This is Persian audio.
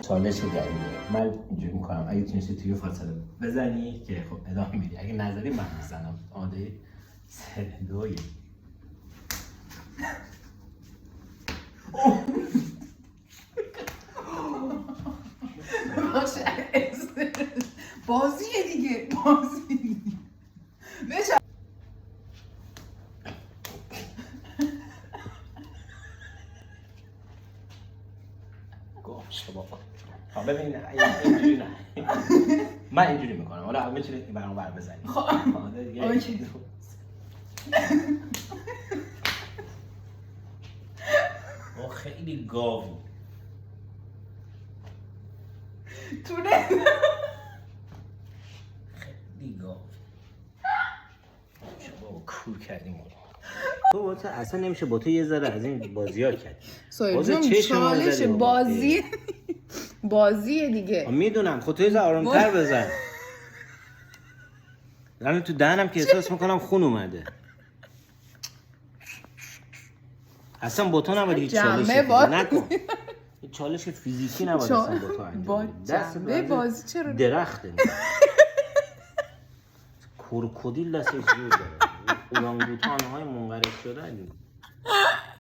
چالش جدیده. من اینجوری میکنم اگه تونستی توی فاصله بزنی که خب ادامه میدی، اگه نظری من میزنم. آماده؟ 3 2 1. بازیه دیگه، بازی. گوش بابا. خب ببین اینجوری نه. من اینجوری میکنم. حالا میتونی برام بر بزنی. خب اوکی. او خیلی گاوی. تونه خیلی گاوی. بابا کور کردیم. تو اصلا نمیشه با تو یه ذره از این بازی‌ها کرد. سویل جون چالش بازیه دیگه. میدونم، خب تو یه ذره آروم‌تر بزن. الان تو دهنم که احساس میکنم خون اومده. اصلا با تو نباید هیچ چالش نکن. هیچ چالش فیزیکی نباید اصلا با تو انجام بدی. جنبه بازی چرا درخته. کروکودیل دستش جور داره. اورانگوتان های منقرض شده